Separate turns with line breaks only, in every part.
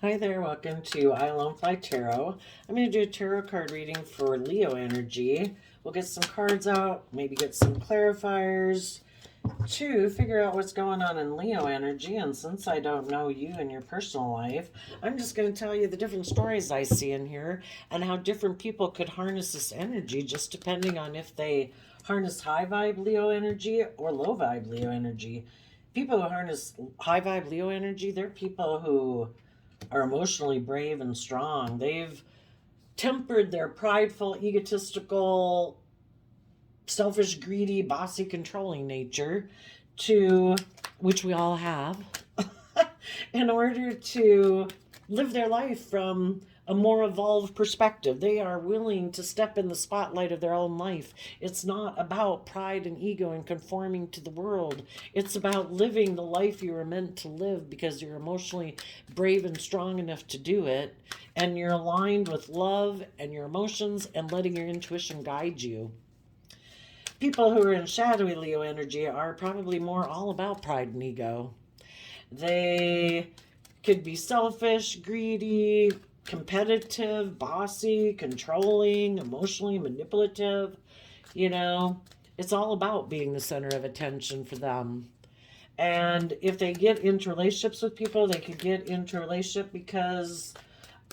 Hi there, welcome to I Alone Fly Tarot. I'm going to do a tarot card reading for Leo energy. We'll get some cards out, maybe get some clarifiers to figure out what's going on in Leo energy. And since I don't know you and your personal life, I'm just going to tell you the different stories I see in here and how different people could harness this energy just depending on if they harness high vibe Leo energy or low vibe Leo energy. People who harness high vibe Leo energy, they're people who are emotionally brave and strong. They've tempered their prideful, egotistical, selfish, greedy, bossy, controlling nature to, which we all have, in order to live their life from a more evolved perspective. They are willing to step in the spotlight of their own life. It's not about pride and ego and conforming to the world. It's about living the life you were meant to live because you're emotionally brave and strong enough to do it. And you're aligned with love and your emotions and letting your intuition guide you. People who are in shadowy Leo energy are probably more all about pride and ego. They could be selfish, greedy, competitive, bossy, controlling, emotionally manipulative. You know, it's all about being the center of attention for them. And if they get into relationships with people, they could get into a relationship because,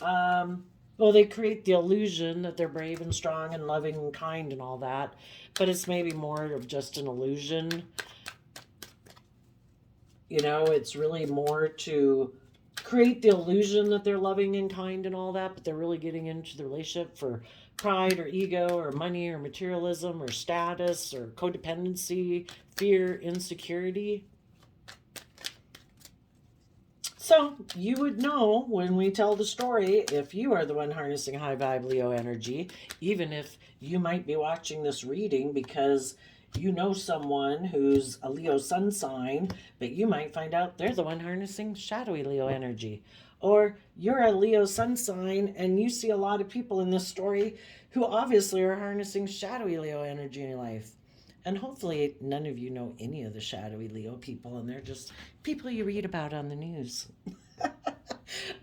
well, they create the illusion that they're brave and strong and loving and kind and all that. But it's maybe more of just an illusion. You know, it's really more to create the illusion that they're loving and kind and all that, but they're really getting into the relationship for pride or ego or money or materialism or status or codependency, fear, insecurity. So you would know when we tell the story if you are the one harnessing high vibe Leo energy, even if you might be watching this reading because you know someone who's a Leo sun sign, but you might find out they're the one harnessing shadowy Leo energy. Or you're a Leo sun sign and you see a lot of people in this story who obviously are harnessing shadowy Leo energy in your life. And hopefully, none of you know any of the shadowy Leo people, and they're just people you read about on the news.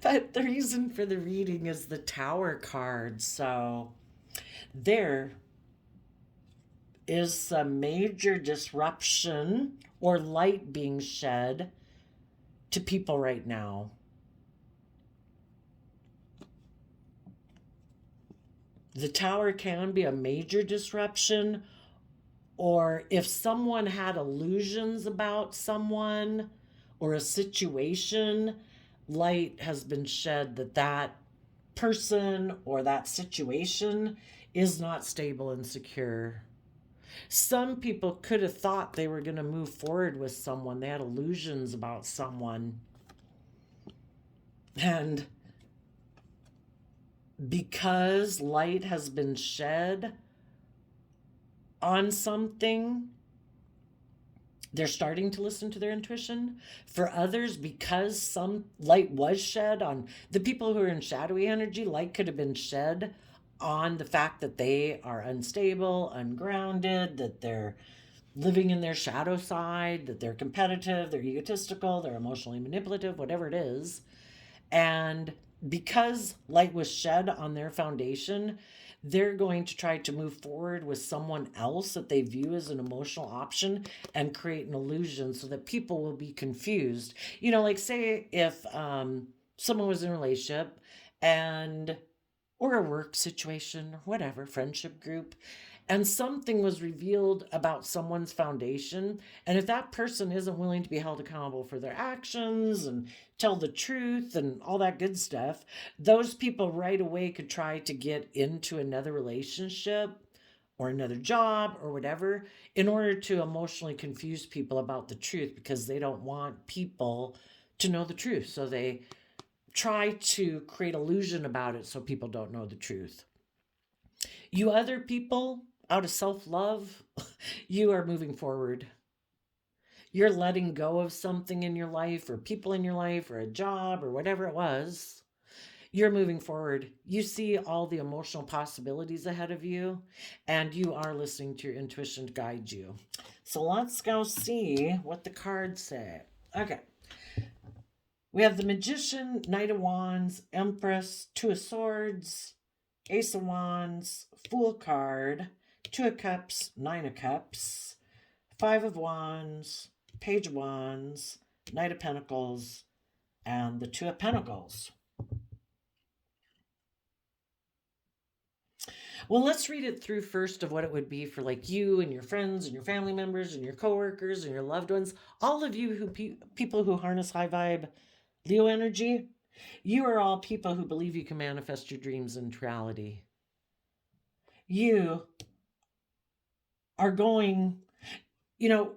But the reason for the reading is the Tower card. So, there is some major disruption or light being shed to people right now. The Tower can be a major disruption, or if someone had illusions about someone or a situation, light has been shed that that person or that situation is not stable and secure. Some people could have thought they were going to move forward with someone. They had illusions about someone. And because light has been shed on something, they're starting to listen to their intuition. For others, because some light was shed on the people who are in shadowy energy, light could have been shed on the fact that they are unstable, ungrounded, that they're living in their shadow side, that they're competitive, they're egotistical, they're emotionally manipulative, whatever it is. And because light was shed on their foundation, they're going to try to move forward with someone else that they view as an emotional option and create an illusion so that people will be confused. You know, like say if someone was in a relationship and or a work situation or whatever, friendship group, and something was revealed about someone's foundation. And if that person isn't willing to be held accountable for their actions and tell the truth and all that good stuff, those people right away could try to get into another relationship or another job or whatever in order to emotionally confuse people about the truth because they don't want people to know the truth. So they try to create illusion about it so people don't know the truth. You other people, out of self love, you are moving forward. You're letting go of something in your life, or people in your life, or a job, or whatever it was. You're moving forward. You see all the emotional possibilities ahead of you, and you are listening to your intuition to guide you. So let's go see what the cards say. Okay. We have the Magician, Knight of Wands, Empress, Two of Swords, Ace of Wands, Fool card, Two of Cups, Nine of Cups, Five of Wands, Page of Wands, Knight of Pentacles, and the Two of Pentacles. Well, let's read it through first of what it would be for like you and your friends and your family members and your coworkers and your loved ones. All of you who people who harness high vibe Leo energy, you are all people who believe you can manifest your dreams into reality. You are going, you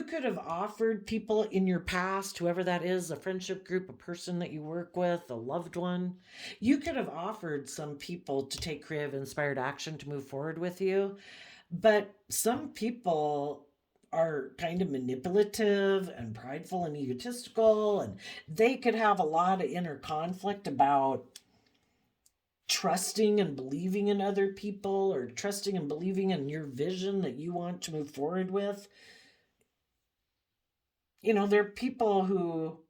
could have offered people in your past, whoever that is, a friendship group, a person that you work with, a loved one, you could have offered some people to take creative, inspired action to move forward with you. But some people are kind of manipulative and prideful and egotistical, and they could have a lot of inner conflict about trusting and believing in other people, or trusting and believing in your vision that you want to move forward with. There are people who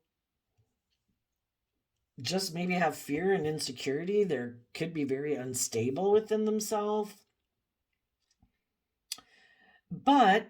just maybe have fear and insecurity. They could be very unstable within themselves. But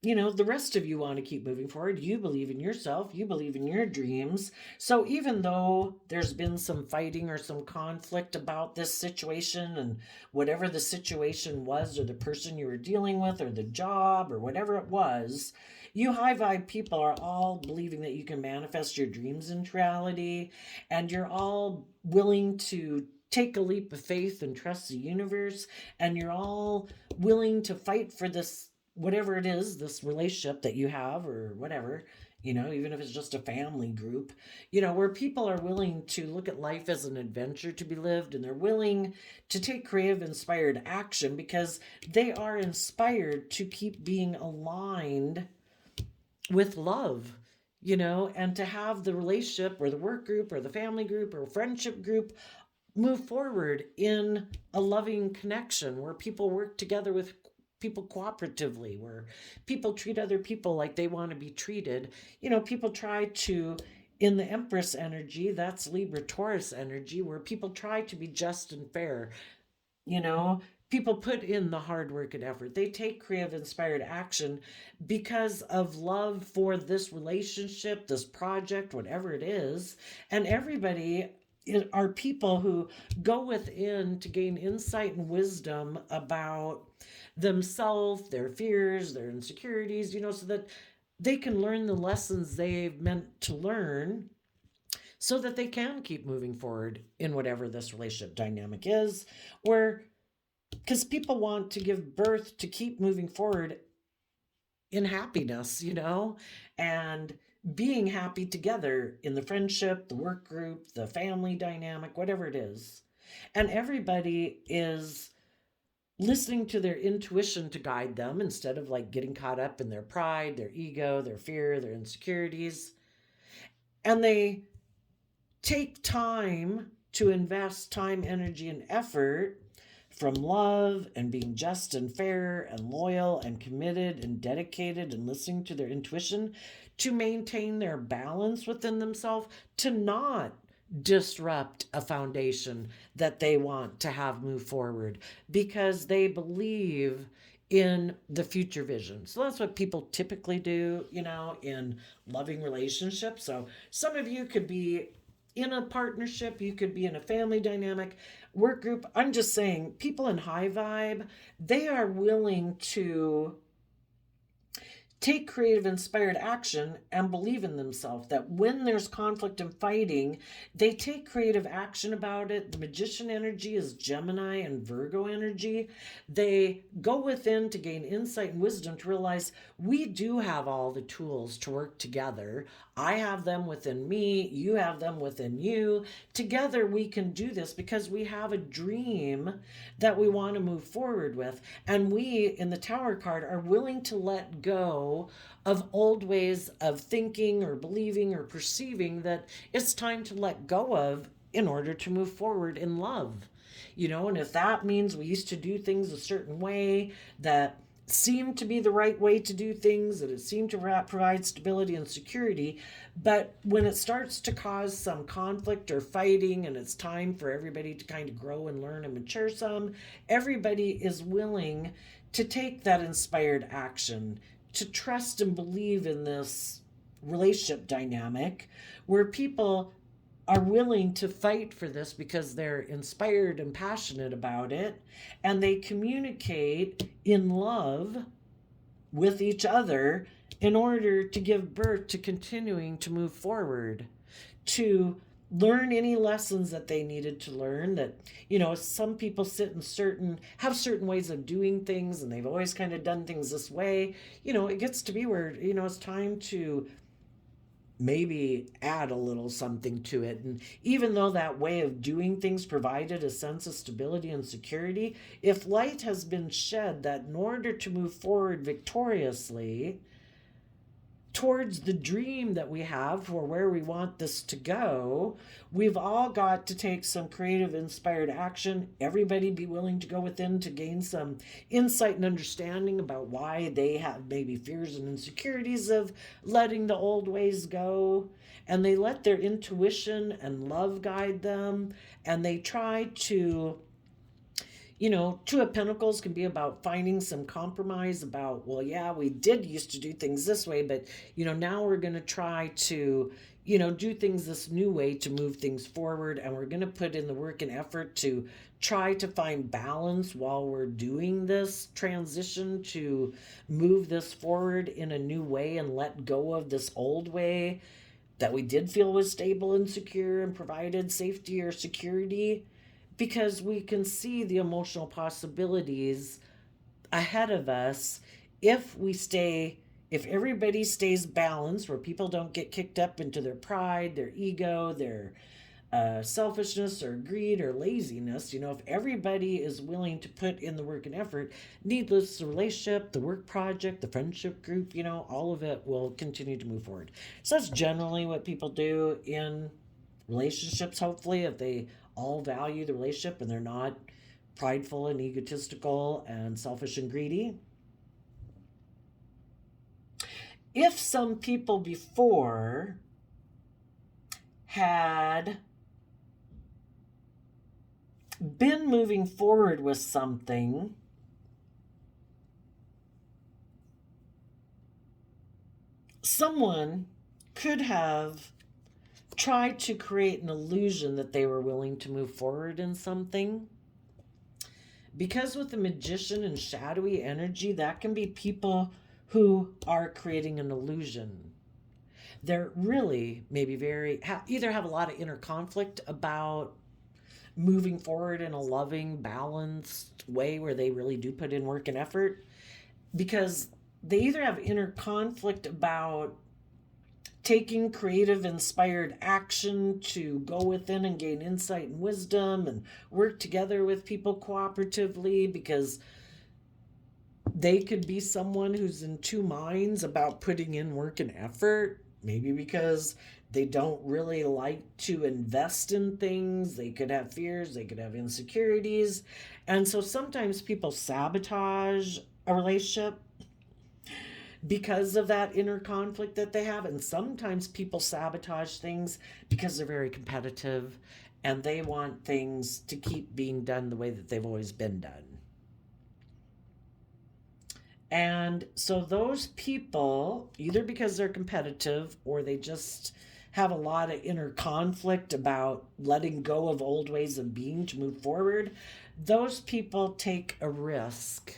the rest of you want to keep moving forward. You believe in yourself. You believe in your dreams. So even though there's been some fighting or some conflict about this situation, and whatever the situation was, or the person you were dealing with, or the job, or whatever it was, you high vibe people are all believing that you can manifest your dreams into reality, and you're all willing to take a leap of faith and trust the universe, and you're all willing to fight for this, whatever it is, this relationship that you have, or whatever, even if it's just a family group, where people are willing to look at life as an adventure to be lived, and they're willing to take creative, inspired action because they are inspired to keep being aligned with love, and to have the relationship or the work group or the family group or friendship group move forward in a loving connection where people work together with people cooperatively, where people treat other people like they want to be treated. People try to, in the Empress energy, that's Libra Taurus energy, where people try to be just and fair. People put in the hard work and effort. They take creative, inspired action because of love for this relationship, this project, whatever it is. And everybody are people who go within to gain insight and wisdom about themselves, their fears, their insecurities, so that they can learn the lessons they've meant to learn, so that they can keep moving forward in whatever this relationship dynamic is, because people want to give birth to keep moving forward in happiness, and being happy together in the friendship, the work group, the family dynamic, whatever it is. And everybody is listening to their intuition to guide them, instead of like getting caught up in their pride, their ego, their fear, their insecurities. And they take time to invest time, energy, and effort from love and being just and fair and loyal and committed and dedicated and listening to their intuition to maintain their balance within themselves, to not disrupt a foundation that they want to have move forward, because they believe in the future vision. So that's what people typically do, in loving relationships. So some of you could be in a partnership, you could be in a family dynamic, work group. I'm just saying, people in high vibe, they are willing to take creative, inspired action and believe in themselves, that when there's conflict and fighting, they take creative action about it. The Magician energy is Gemini and Virgo energy. They go within to gain insight and wisdom, to realize we do have all the tools to work together. I have them within me, you have them within you. Together we can do this because we have a dream that we want to move forward with. And we, in the Tower card, are willing to let go of old ways of thinking or believing or perceiving that it's time to let go of in order to move forward in love. And if that means we used to do things a certain way that seemed to be the right way to do things, that it seemed to provide stability and security. But when it starts to cause some conflict or fighting, and it's time for everybody to kind of grow and learn and mature some, everybody is willing to take that inspired action, to trust and believe in this relationship dynamic where people are willing to fight for this because they're inspired and passionate about it, and they communicate in love with each other in order to give birth to continuing to move forward, to learn any lessons that they needed to learn. That, you know, some people have certain ways of doing things, and they've always kind of done things this way. You know, it gets to be where, you know, it's time to maybe add a little something to it. And even though that way of doing things provided a sense of stability and security, if light has been shed that in order to move forward victoriously towards the dream that we have for where we want this to go, we've all got to take some creative, inspired action. Everybody be willing to go within to gain some insight and understanding about why they have maybe fears and insecurities of letting the old ways go. And they let their intuition and love guide them. And they try to, you know, Two of Pentacles can be about finding some compromise about, well, yeah, we did used to do things this way, but, you know, now we're going to try to, you know, do things this new way to move things forward. And we're going to put in the work and effort to try to find balance while we're doing this transition to move this forward in a new way and let go of this old way that we did feel was stable and secure and provided safety or security. Because we can see the emotional possibilities ahead of us if everybody stays balanced, where people don't get kicked up into their pride, their ego, their selfishness or greed or laziness. You know, if everybody is willing to put in the work and effort, needless the relationship, the work project, the friendship group, you know, all of it will continue to move forward. So that's generally what people do in relationships, hopefully, if they all value the relationship and they're not prideful and egotistical and selfish and greedy. If some people before had been moving forward with something, someone could have tried to create an illusion that they were willing to move forward in something. Because with the Magician and shadowy energy, that can be people who are creating an illusion. They're really maybe either have a lot of inner conflict about moving forward in a loving, balanced way where they really do put in work and effort, because they either have inner conflict about taking creative, inspired action to go within and gain insight and wisdom and work together with people cooperatively, because they could be someone who's in two minds about putting in work and effort, maybe because they don't really like to invest in things. They could have fears, they could have insecurities. And so sometimes people sabotage a relationship because of that inner conflict that they have. And sometimes people sabotage things because they're very competitive and they want things to keep being done the way that they've always been done. And so those people, either because they're competitive or they just have a lot of inner conflict about letting go of old ways of being to move forward, those people take a risk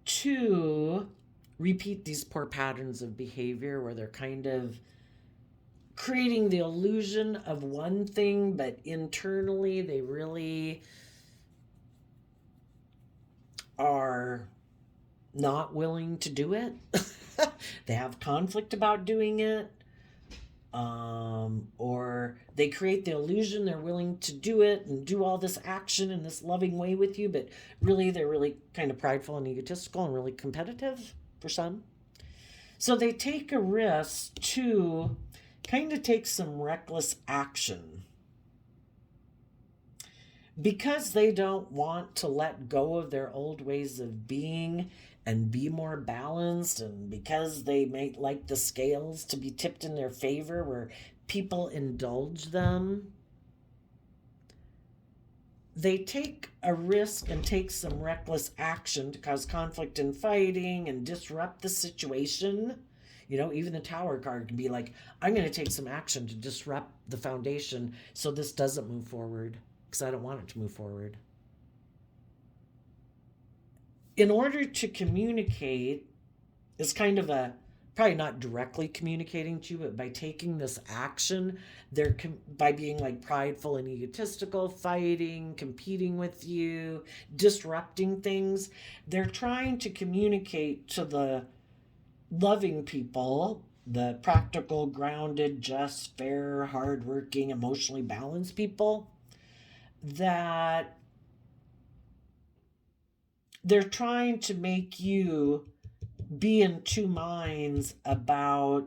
to repeat these poor patterns of behavior where they're kind of creating the illusion of one thing, but internally they really are not willing to do it. They have conflict about doing it. Or they create the illusion they're willing to do it and do all this action in this loving way with you, but really they're really kind of prideful and egotistical and really competitive for some. So they take a risk to kind of take some reckless action because they don't want to let go of their old ways of being and be more balanced, and because they may like the scales to be tipped in their favor where people indulge them, they take a risk and take some reckless action to cause conflict and fighting and disrupt the situation. Even the Tower card can be like, I'm going to take some action to disrupt the foundation so this doesn't move forward because I don't want it to move forward. In order to communicate, it's kind of a probably not directly communicating to you, but by taking this action, they're by being like prideful and egotistical, fighting, competing with you, disrupting things. They're trying to communicate to the loving people, the practical, grounded, just, fair, hardworking, emotionally balanced people, that they're trying to make you be in two minds about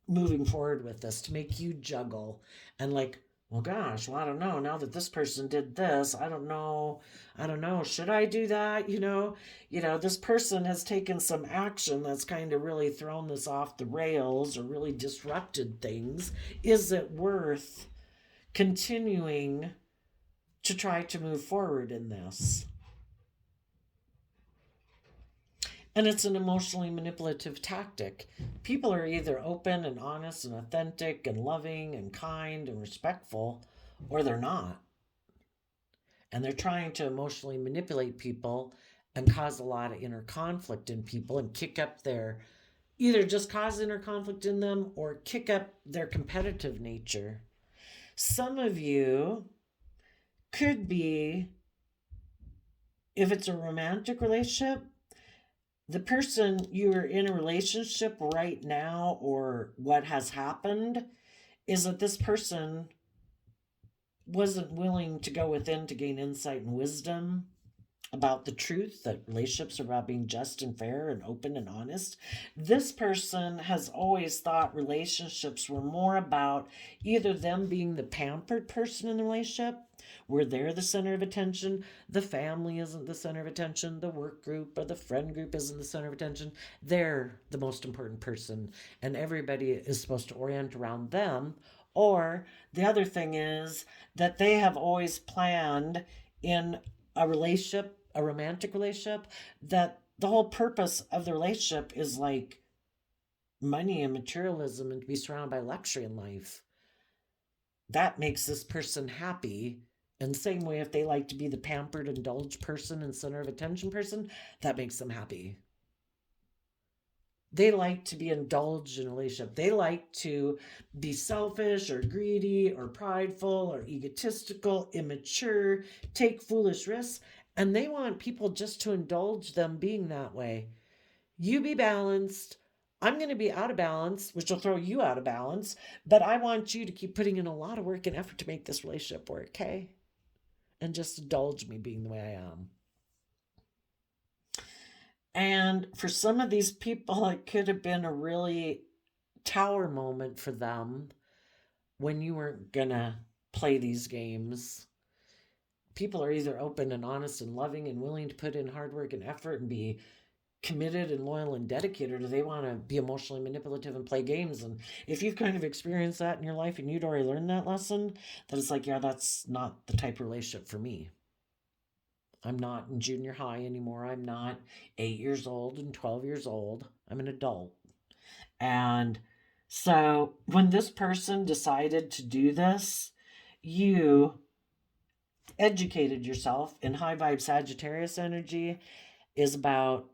moving forward with this, to make you juggle and like, well, gosh, well, I don't know, now that this person did this, I don't know, should I do that? This person has taken some action that's kind of really thrown this off the rails or really disrupted things. Is it worth continuing to try to move forward in this? And it's an emotionally manipulative tactic. People are either open and honest and authentic and loving and kind and respectful, or they're not. And they're trying to emotionally manipulate people and cause a lot of inner conflict in people and kick up their, either just cause inner conflict in them or kick up their competitive nature. Some of you could be, if it's a romantic relationship, the person you're in a relationship right now, or what has happened, is that this person wasn't willing to go within to gain insight and wisdom about the truth that relationships are about being just and fair and open and honest. This person has always thought relationships were more about either them being the pampered person in the relationship, where they're the center of attention, the family isn't the center of attention, the work group or the friend group isn't the center of attention, they're the most important person and everybody is supposed to orient around them. Or the other thing is that they have always planned in a relationship, a romantic relationship, that the whole purpose of the relationship is like money and materialism and to be surrounded by luxury in life. That makes this person happy. In the same way, if they like to be the pampered, indulged person and center of attention person, that makes them happy. They like to be indulged in a relationship. They like to be selfish or greedy or prideful or egotistical, immature, take foolish risks, and they want people just to indulge them being that way. You be balanced. I'm going to be out of balance, which will throw you out of balance, but I want you to keep putting in a lot of work and effort to make this relationship work, okay? And just indulge me being the way I am. And for some of these people, it could have been a really tower moment for them when you weren't gonna play these games. People are either open and honest and loving and willing to put in hard work and effort and be committed and loyal and dedicated, or they want to be emotionally manipulative and play games. And if you've kind of experienced that in your life and you'd already learned that lesson, then it's like, yeah, that's not the type of relationship for me. I'm not in junior high anymore. I'm not 8 years old and 12 years old. I'm an adult. And so when this person decided to do this, you educated yourself. In high vibe Sagittarius energy is about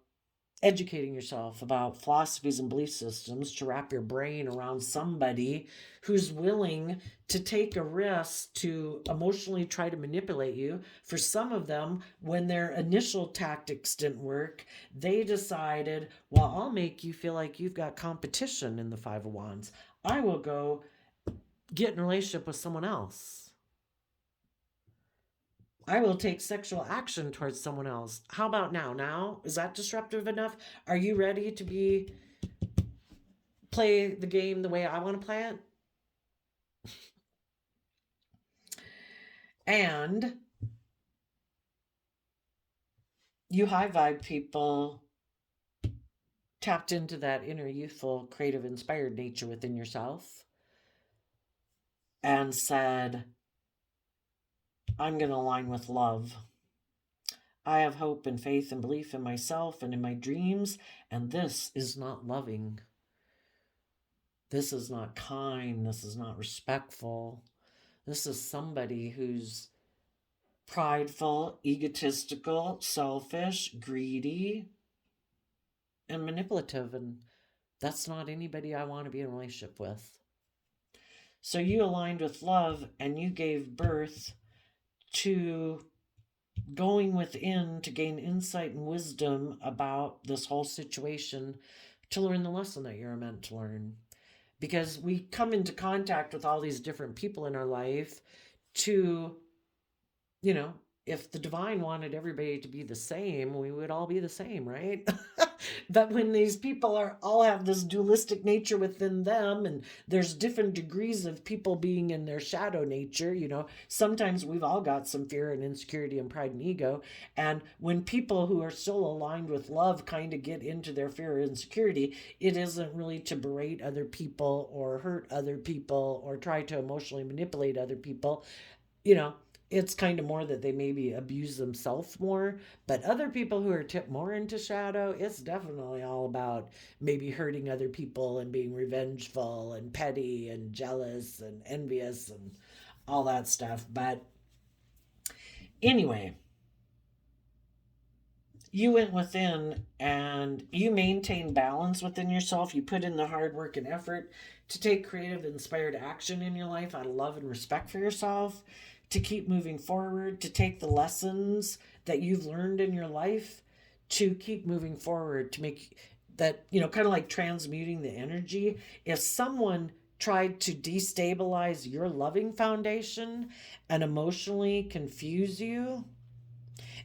educating yourself about philosophies and belief systems to wrap your brain around somebody who's willing to take a risk to emotionally try to manipulate you. For some of them, when their initial tactics didn't work, they decided, well, I'll make you feel like you've got competition in the Five of Wands. I will go get in a relationship with someone else. I will take sexual action towards someone else. How about now? Now? Is that disruptive enough? Are you ready to play the game the way I want to play it? And You high vibe people tapped into that inner youthful, creative, inspired nature within yourself and said, I'm going to align with love. I have hope and faith and belief in myself and in my dreams, and this is not loving. This is not kind. This is not respectful. This is somebody who's prideful, egotistical, selfish, greedy, and manipulative, and that's not anybody I want to be in a relationship with. So you aligned with love and you gave birth to going within to gain insight and wisdom about this whole situation, to learn the lesson that you're meant to learn. Because we come into contact with all these different people in our life to, you know, if the divine wanted everybody to be the same, we would all be the same, right? But when these people are all have this dualistic nature within them, and there's different degrees of people being in their shadow nature, sometimes we've all got some fear and insecurity and pride and ego. And when people who are still aligned with love kind of get into their fear and insecurity, it isn't really to berate other people or hurt other people or try to emotionally manipulate other people. It's kind of more that they maybe abuse themselves more. But other people who are tipped more into shadow, it's definitely all about maybe hurting other people and being revengeful and petty and jealous and envious and all that stuff. But anyway, you went within and you maintained balance within yourself. You put in the hard work and effort to take creative, inspired action in your life out of love and respect for yourself, to keep moving forward, to take the lessons that you've learned in your life, to keep moving forward, to make that, kind of like transmuting the energy. If someone tried to destabilize your loving foundation and emotionally confuse you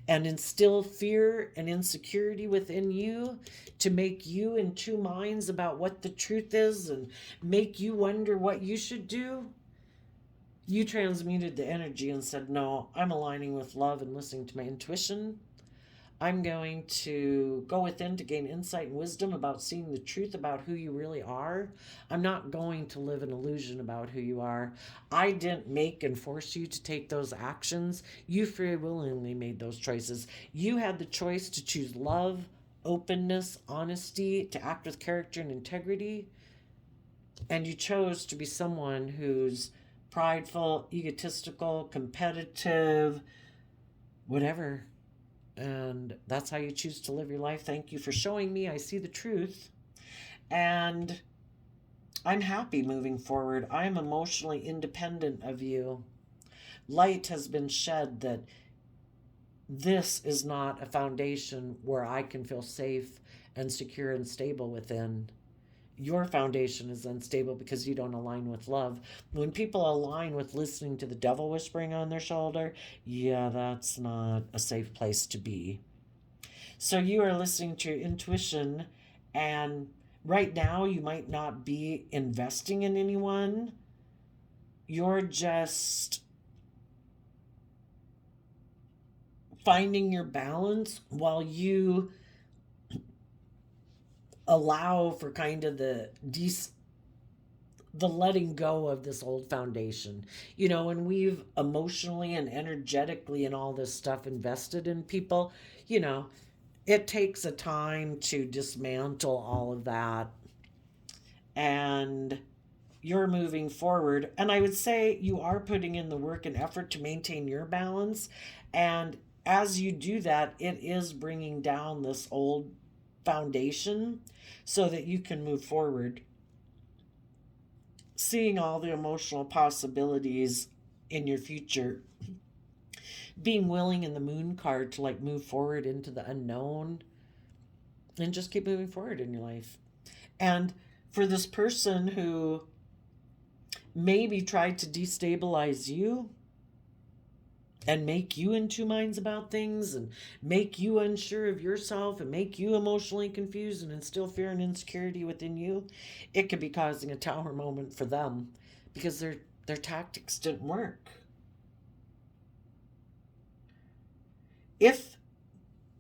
and instill fear and insecurity within you to make you in two minds about what the truth is and make you wonder what you should do, you transmuted the energy and said, no, I'm aligning with love and listening to my intuition. I'm going to go within to gain insight and wisdom about seeing the truth about who you really are. I'm not going to live an illusion about who you are. I didn't make and force you to take those actions. You free willingly made those choices. You had the choice to choose love, openness, honesty, to act with character and integrity. And you chose to be someone who's prideful, egotistical, competitive, whatever. And that's how you choose to live your life. Thank you for showing me. I see the truth. And I'm happy moving forward. I am emotionally independent of you. Light has been shed that this is not a foundation where I can feel safe and secure and stable within. Your foundation is unstable because you don't align with love. When people align with listening to the devil whispering on their shoulder, yeah, that's not a safe place to be. So you are listening to your intuition, and right now you might not be investing in anyone. You're just finding your balance while you allow for kind of the letting go of this old foundation. When we've emotionally and energetically and all this stuff invested in people, it takes a time to dismantle all of that. And you're moving forward. And I would say you are putting in the work and effort to maintain your balance. And as you do that, it is bringing down this old foundation so that you can move forward, seeing all the emotional possibilities in your future, being willing in the moon card to move forward into the unknown and just keep moving forward in your life. And for this person who maybe tried to destabilize you and make you in two minds about things and make you unsure of yourself and make you emotionally confused and instill fear and insecurity within you, it could be causing a tower moment for them because their tactics didn't work. If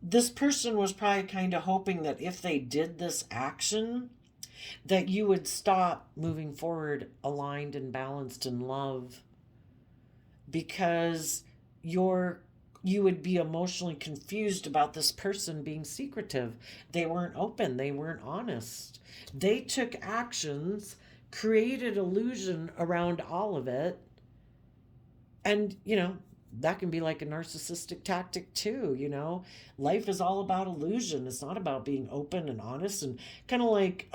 this person was probably kind of hoping that if they did this action, that you would stop moving forward aligned and balanced in love, because you're you would be emotionally confused about this person being secretive. They weren't open, they weren't honest. They took actions, created illusion around all of it, and that can be like a narcissistic tactic too. Life is all about illusion. It's not about being open and honest, and kind of like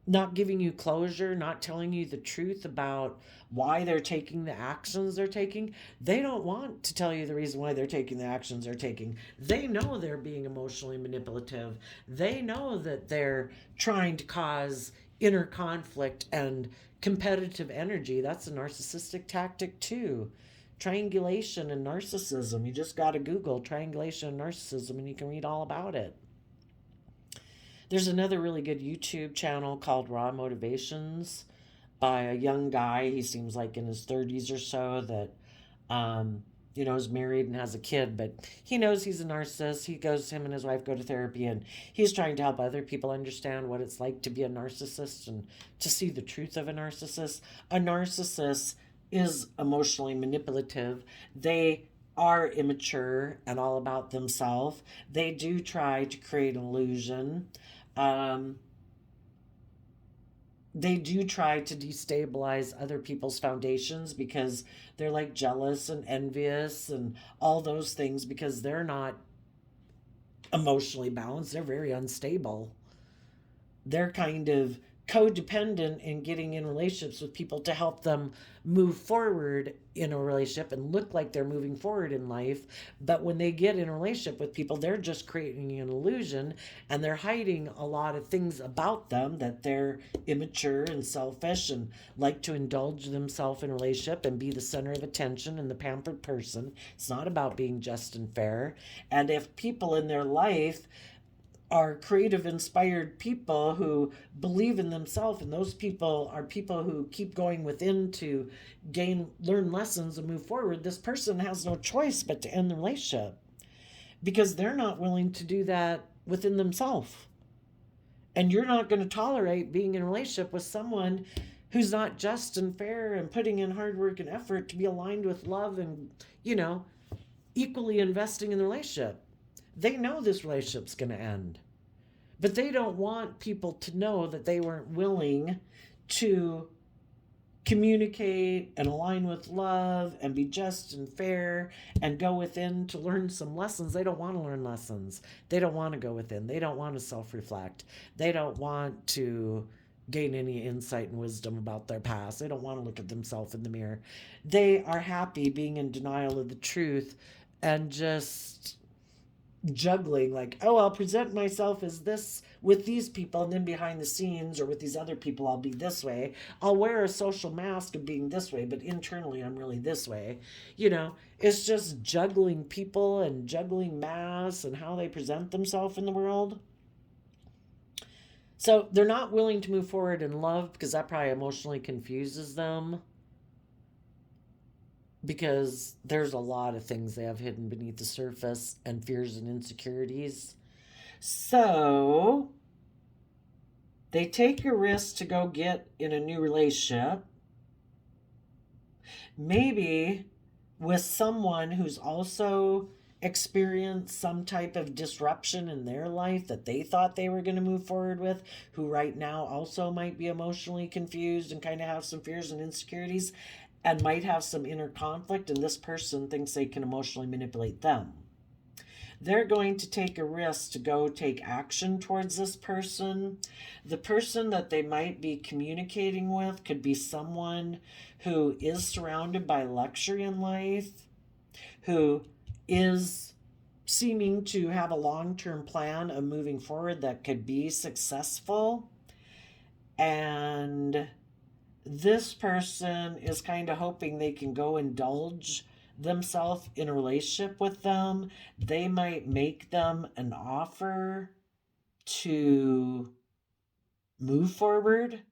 not giving you closure, not telling you the truth about why they're taking the actions they're taking. They don't want to tell you the reason why they're taking the actions they're taking. They know they're being emotionally manipulative. They know that they're trying to cause inner conflict and competitive energy. That's a narcissistic tactic too. Triangulation and narcissism. You just got to Google triangulation and narcissism and you can read all about it. There's another really good YouTube channel called Raw Motivations by a young guy. He seems like in his 30s or so, that is married and has a kid, but he knows he's a narcissist. Him and his wife go to therapy, and he's trying to help other people understand what it's like to be a narcissist and to see the truth of a narcissist. A narcissist is emotionally manipulative. They are immature and all about themselves. They do try to create an illusion. Um, they do try to destabilize other people's foundations because they're like jealous and envious and all those things, because they're not emotionally balanced. They're very unstable. They're kind of codependent in getting in relationships with people to help them move forward in a relationship and look like they're moving forward in life. But when they get in a relationship with people, they're just creating an illusion, and they're hiding a lot of things about them, that they're immature and selfish and like to indulge themselves in a relationship and be the center of attention and the pampered person. It's not about being just and fair. And if people in their life are creative, inspired people who believe in themselves, and those people are people who keep going within to learn lessons and move forward, this person has no choice but to end the relationship, because they're not willing to do that within themselves. And you're not going to tolerate being in a relationship with someone who's not just and fair and putting in hard work and effort to be aligned with love and, equally investing in the relationship. They know this relationship's going to end, but they don't want people to know that they weren't willing to communicate and align with love and be just and fair and go within to learn some lessons. They don't want to learn lessons. They don't want to go within. They don't want to self-reflect. They don't want to gain any insight and wisdom about their past. They don't want to look at themselves in the mirror. They are happy being in denial of the truth and just juggling, like, oh, I'll present myself as this with these people, and then behind the scenes or with these other people I'll be this way. I'll wear a social mask of being this way, but internally I'm really this way. It's just juggling people and juggling masks and how they present themselves in the world. So they're not willing to move forward in love because that probably emotionally confuses them, because there's a lot of things they have hidden beneath the surface and fears and insecurities. So they take a risk to go get in a new relationship, maybe with someone who's also experienced some type of disruption in their life that they thought they were going to move forward with, who right now also might be emotionally confused and kind of have some fears and insecurities and might have some inner conflict, and this person thinks they can emotionally manipulate them. They're going to take a risk to go take action towards this person. The person that they might be communicating with could be someone who is surrounded by luxury in life, who is seeming to have a long-term plan of moving forward that could be successful. And this person is kind of hoping they can go indulge themselves in a relationship with them. They might make them an offer to move forward.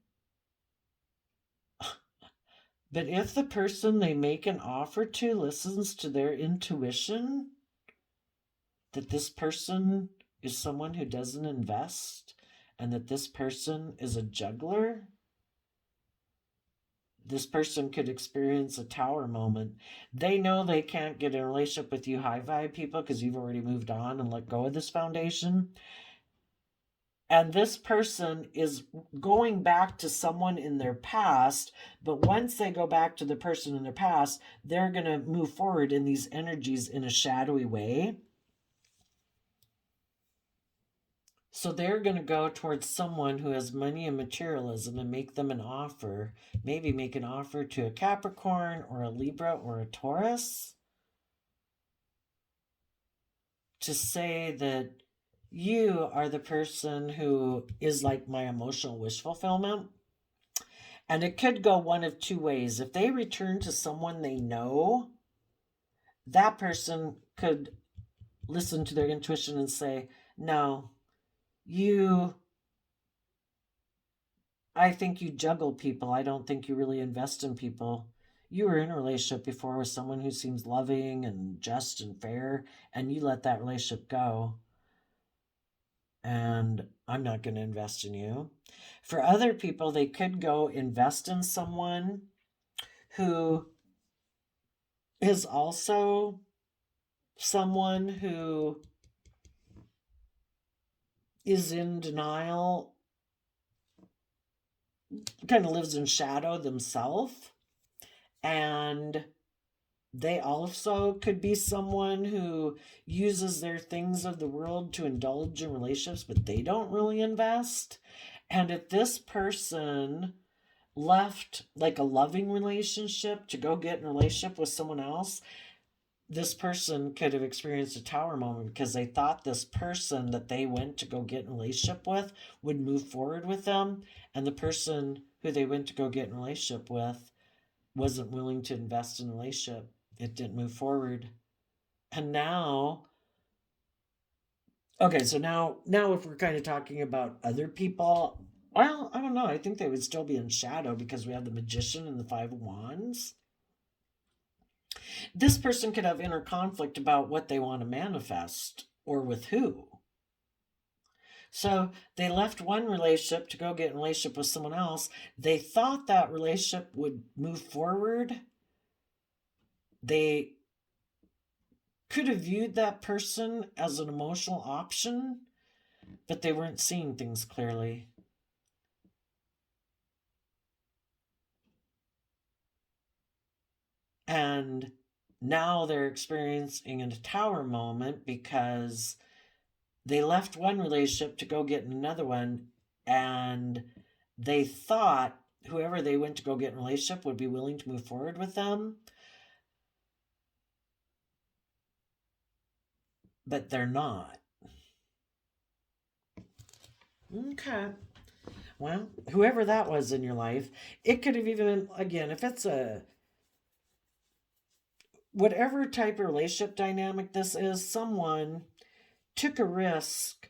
But if the person they make an offer to listens to their intuition, that this person is someone who doesn't invest and that this person is a juggler. This person could experience a tower moment. They know they can't get in a relationship with you high vibe people because you've already moved on and let go of this foundation. And this person is going back to someone in their past, but once they go back to the person in their past, they're going to move forward in these energies in a shadowy way. So they're going to go towards someone who has money and materialism and make them an offer. Maybe make an offer to a Capricorn or a Libra or a Taurus to say that you are the person who is like my emotional wish fulfillment. And it could go one of two ways. If they return to someone they know, that person could listen to their intuition and say, no, I think you juggle people. I don't think you really invest in people. You were in a relationship before with someone who seems loving and just and fair, and you let that relationship go. And I'm not going to invest in you. For other people, they could go invest in someone who is also someone who is in denial, kind of lives in shadow themselves. And they also could be someone who uses their things of the world to indulge in relationships, but they don't really invest. And if this person left like a loving relationship to go get in a relationship with someone else, this person could have experienced a tower moment because they thought this person that they went to go get in a relationship with would move forward with them. And the person who they went to go get in a relationship with wasn't willing to invest in a relationship. It didn't move forward. And now, okay, so now if we're kind of talking about other people, well, I don't know. I think they would still be in shadow because we have the Magician and the Five of Wands. This person could have inner conflict about what they want to manifest or with who. So they left one relationship to go get in a relationship with someone else. They thought that relationship would move forward. They could have viewed that person as an emotional option, but they weren't seeing things clearly. And now they're experiencing a tower moment because they left one relationship to go get another one, and they thought whoever they went to go get in a relationship would be willing to move forward with them, but they're not. Okay. Well, whoever that was in your life, it could have even been, again, if it's a whatever type of relationship dynamic this is, someone took a risk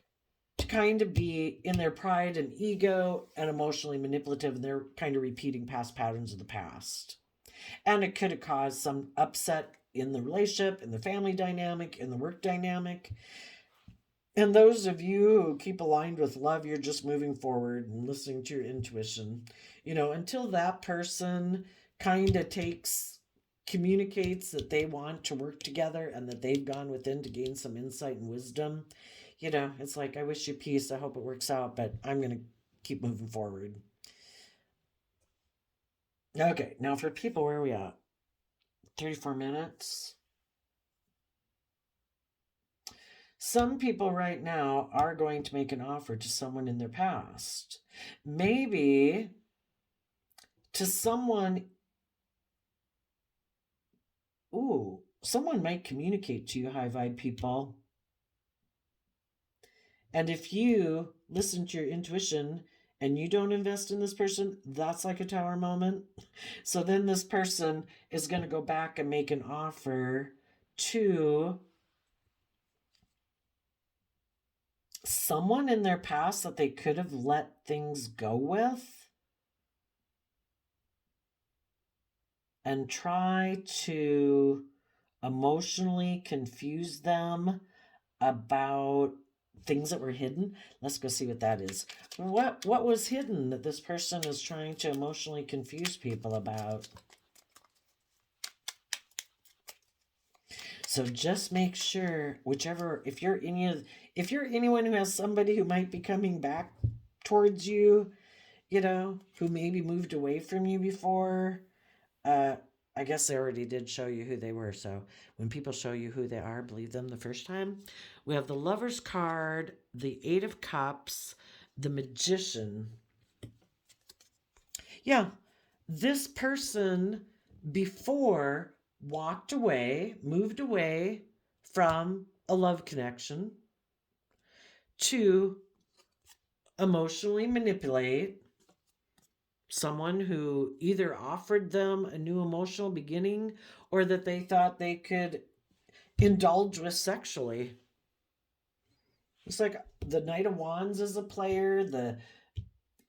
to kind of be in their pride and ego and emotionally manipulative, and they're kind of repeating past patterns of the past. And it could have caused some upset in the relationship, in the family dynamic, in the work dynamic. And those of you who keep aligned with love, you're just moving forward and listening to your intuition. Until that person kind of communicates that they want to work together and that they've gone within to gain some insight and wisdom, it's like, I wish you peace. I hope it works out, but I'm going to keep moving forward. Okay, now for people, where are we at? 34 minutes. Some people right now are going to make an offer to someone in their past. Maybe to someone, someone might communicate to you, high vibe people. And if you listen to your intuition and you don't invest in this person, that's like a tower moment. So then this person is going to go back and make an offer to someone in their past that they could have let things go with and try to emotionally confuse them about things that were hidden. Let's go see what that is. What was hidden that this person is trying to emotionally confuse people about? So just make sure, whichever, if you're anyone who has somebody who might be coming back towards you, who maybe moved away from you before, I guess they already did show you who they were. So when people show you who they are, believe them the first time. We have the Lover's card, the Eight of Cups, the Magician. Yeah, this person before moved away from a love connection to emotionally manipulate someone who either offered them a new emotional beginning or that they thought they could indulge with sexually. It's like the Knight of Wands is a player. The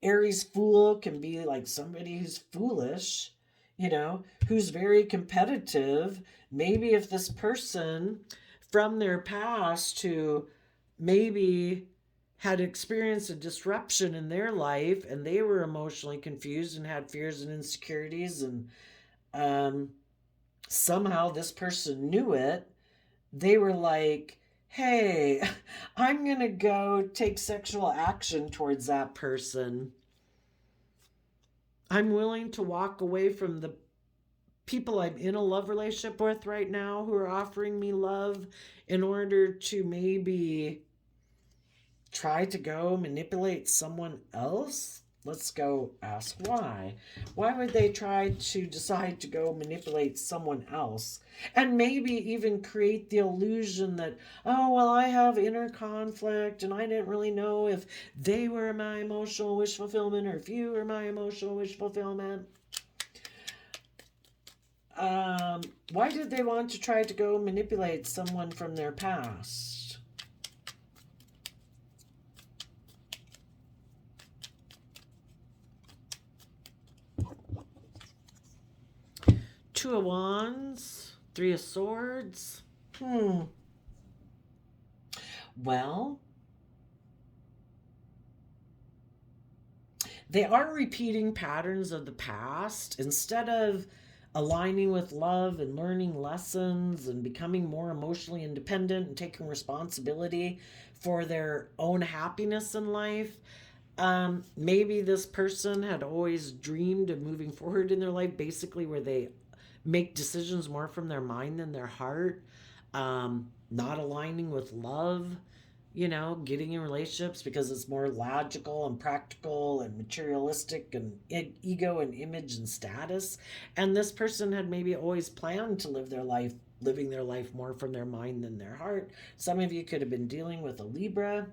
Aries Fool can be like somebody who's foolish, who's very competitive. Maybe if this person from their past who maybe had experienced a disruption in their life and they were emotionally confused and had fears and insecurities, and somehow this person knew it, they were like, hey, I'm going to go take sexual action towards that person. I'm willing to walk away from the people I'm in a love relationship with right now who are offering me love in order to maybe try to go manipulate someone else. Let's go ask why. Why would they try to decide to go manipulate someone else? And maybe even create the illusion that, oh, well, I have inner conflict and I didn't really know if they were my emotional wish fulfillment or if you were my emotional wish fulfillment. Why did they want to try to go manipulate someone from their past? Two of Wands, Three of Swords. Well, they are repeating patterns of the past. Instead of aligning with love and learning lessons and becoming more emotionally independent and taking responsibility for their own happiness in life, maybe this person had always dreamed of moving forward in their life, basically where they make decisions more from their mind than their heart, not aligning with love, getting in relationships because it's more logical and practical and materialistic and ego and image and status. And this person had maybe always planned to living their life more from their mind than their heart. Some of you could have been dealing with a Libra.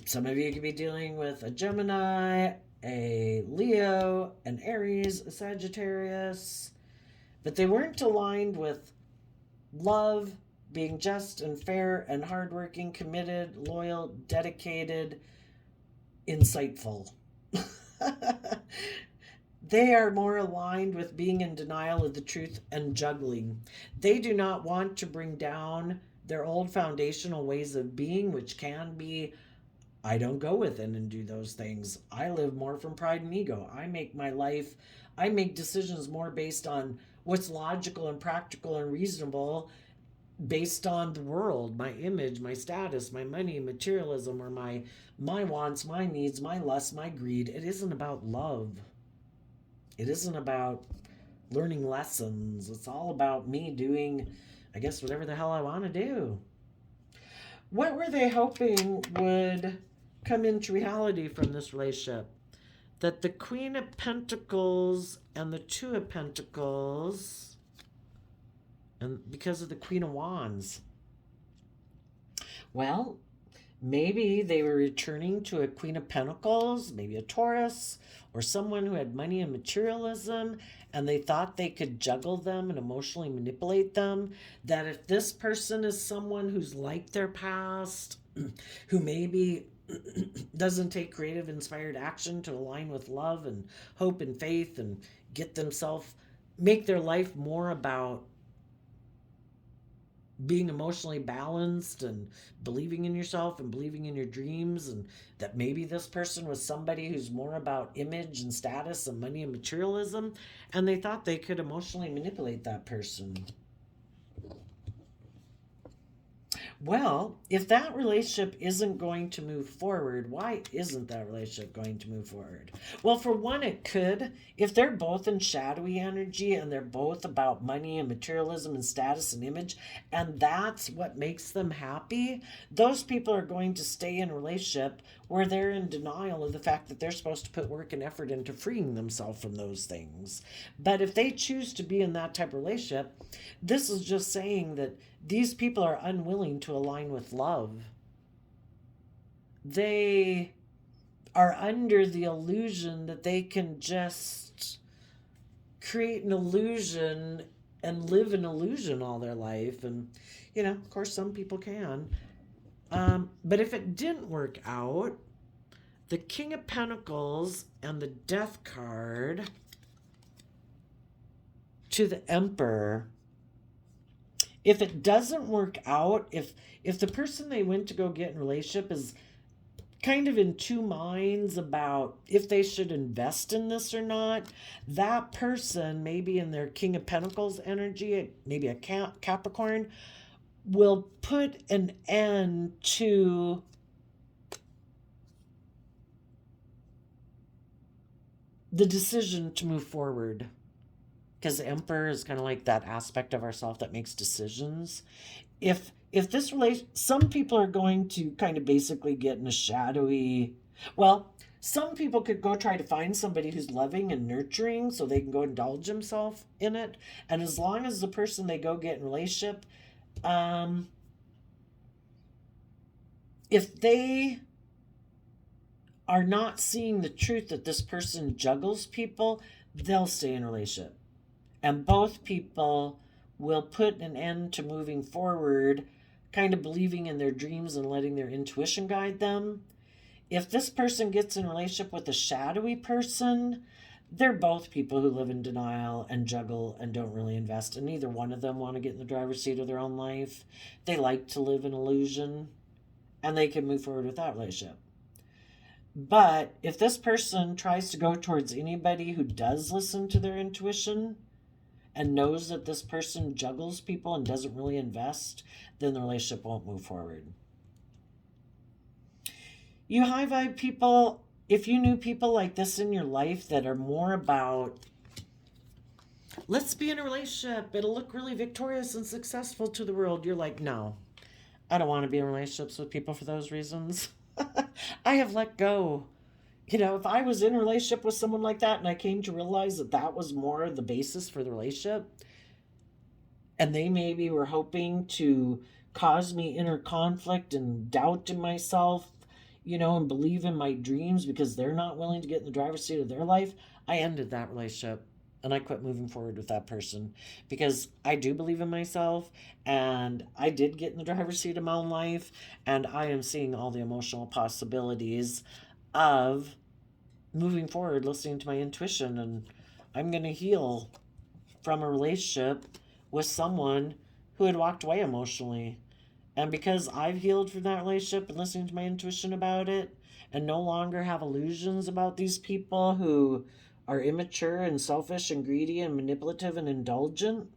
Some of you could be dealing with a Gemini, a Leo, an Aries, a Sagittarius. But they weren't aligned with love, being just and fair and hardworking, committed, loyal, dedicated, insightful. They are more aligned with being in denial of the truth and juggling. They do not want to bring down their old foundational ways of being, which can be, I don't go within and do those things. I live more from pride and ego. I make decisions more based on what's logical and practical and reasonable based on the world, my image, my status, my money, materialism, or my wants, my needs, my lust, my greed. It isn't about love. It isn't about learning lessons. It's all about me doing, I guess, whatever the hell I want to do. What were they hoping would come into reality from this relationship? That the Queen of Pentacles and the Two of Pentacles, and because of the Queen of Wands, well, maybe they were returning to a Queen of Pentacles, maybe a Taurus, or someone who had money and materialism, and they thought they could juggle them and emotionally manipulate them. That if this person is someone who's like their past, who maybe doesn't take creative, inspired action to align with love and hope and faith and make their life more about being emotionally balanced and believing in yourself and believing in your dreams, and that maybe this person was somebody who's more about image and status and money and materialism, and they thought they could emotionally manipulate that person. Well, if that relationship isn't going to move forward, why isn't that relationship going to move forward? Well, for one, it could. If they're both in shadowy energy and they're both about money and materialism and status and image, and that's what makes them happy, those people are going to stay in a relationship where they're in denial of the fact that they're supposed to put work and effort into freeing themselves from those things. But if they choose to be in that type of relationship, this is just saying that these people are unwilling to align with love. They are under the illusion that they can just create an illusion and live an illusion all their life. And, of course, some people can. But if it didn't work out, the King of Pentacles and the Death card to the Emperor. If it doesn't work out, if the person they went to go get in a relationship is kind of in two minds about if they should invest in this or not, that person, maybe in their King of Pentacles energy, maybe a Capricorn, will put an end to the decision to move forward. Because the Emperor is kind of like that aspect of ourself that makes decisions. If this some people are going to kind of basically get in a shadowy, well, some people could go try to find somebody who's loving and nurturing so they can go indulge themselves in it. And as long as the person they go get in a relationship, if they are not seeing the truth that this person juggles people, they'll stay in a relationship. And both people will put an end to moving forward, kind of believing in their dreams and letting their intuition guide them. If this person gets in a relationship with a shadowy person, they're both people who live in denial and juggle and don't really invest. And neither one of them want to get in the driver's seat of their own life. They like to live in illusion, and they can move forward with that relationship. But if this person tries to go towards anybody who does listen to their intuition and knows that this person juggles people and doesn't really invest, then the relationship won't move forward. You high vibe people, if you knew people like this in your life that are more about, let's be in a relationship, it'll look really victorious and successful to the world, you're like, no, I don't want to be in relationships with people for those reasons. I have let go. If I was in a relationship with someone like that and I came to realize that that was more the basis for the relationship, and they maybe were hoping to cause me inner conflict and doubt in myself, and believe in my dreams because they're not willing to get in the driver's seat of their life, I ended that relationship and I quit moving forward with that person because I do believe in myself and I did get in the driver's seat of my own life, and I am seeing all the emotional possibilities of moving forward, listening to my intuition, and I'm going to heal from a relationship with someone who had walked away emotionally. And because I've healed from that relationship and listening to my intuition about it and no longer have illusions about these people who are immature and selfish and greedy and manipulative and indulgent,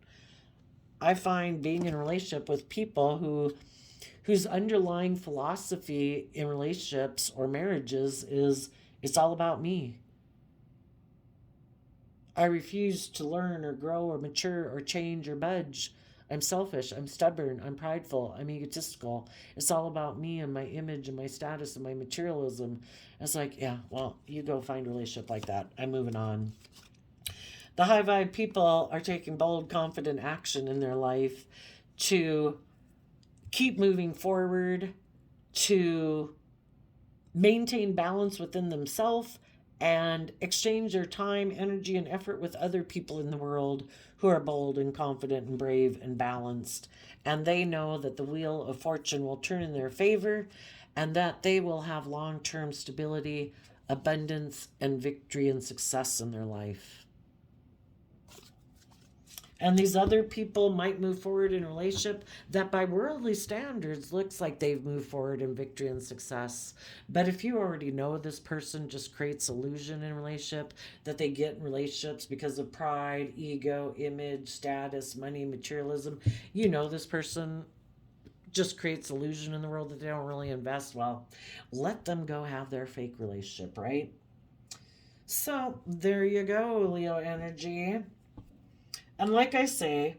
I find being in a relationship with people whose underlying philosophy in relationships or marriages is it's all about me. I refuse to learn or grow or mature or change or budge. I'm selfish, I'm stubborn, I'm prideful, I'm egotistical. It's all about me and my image and my status and my materialism. It's like, yeah, well, you go find a relationship like that. I'm moving on. The high vibe people are taking bold, confident action in their life to keep moving forward, to maintain balance within themselves, and exchange their time, energy, and effort with other people in the world who are bold and confident and brave and balanced. And they know that the wheel of fortune will turn in their favor and that they will have long-term stability, abundance, and victory and success in their life. And these other people might move forward in a relationship that by worldly standards looks like they've moved forward in victory and success. But if you already know this person just creates illusion in a relationship that they get in relationships because of pride, ego, image, status, money, materialism, you know this person just creates illusion in the world that they don't really invest well. Let them go have their fake relationship, right? So there you go, Leo energy. And like I say,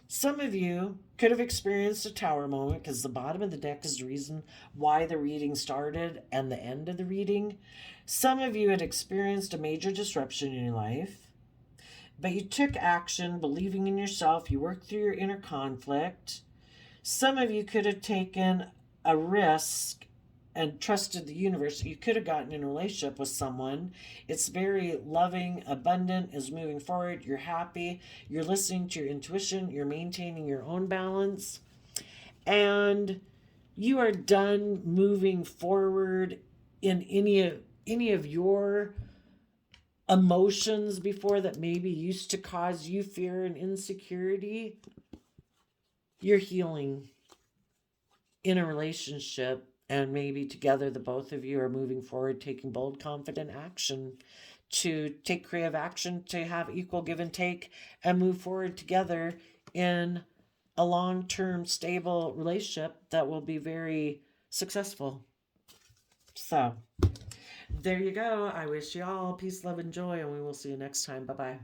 some of you could have experienced a tower moment because the bottom of the deck is the reason why the reading started and the end of the reading. Some of you had experienced a major disruption in your life, but you took action, believing in yourself. You worked through your inner conflict. Some of you could have taken a risk and trusted the universe. You could have gotten in a relationship with someone. It's very loving, abundant, is moving forward. You're happy. You're listening to your intuition. You're maintaining your own balance. And you are done moving forward in any of your emotions before that maybe used to cause you fear and insecurity. You're healing in a relationship, and maybe together the both of you are moving forward, taking bold, confident action to take creative action, to have equal give and take, and move forward together in a long-term, stable relationship that will be very successful. So, there you go. I wish you all peace, love, and joy, and we will see you next time. Bye-bye.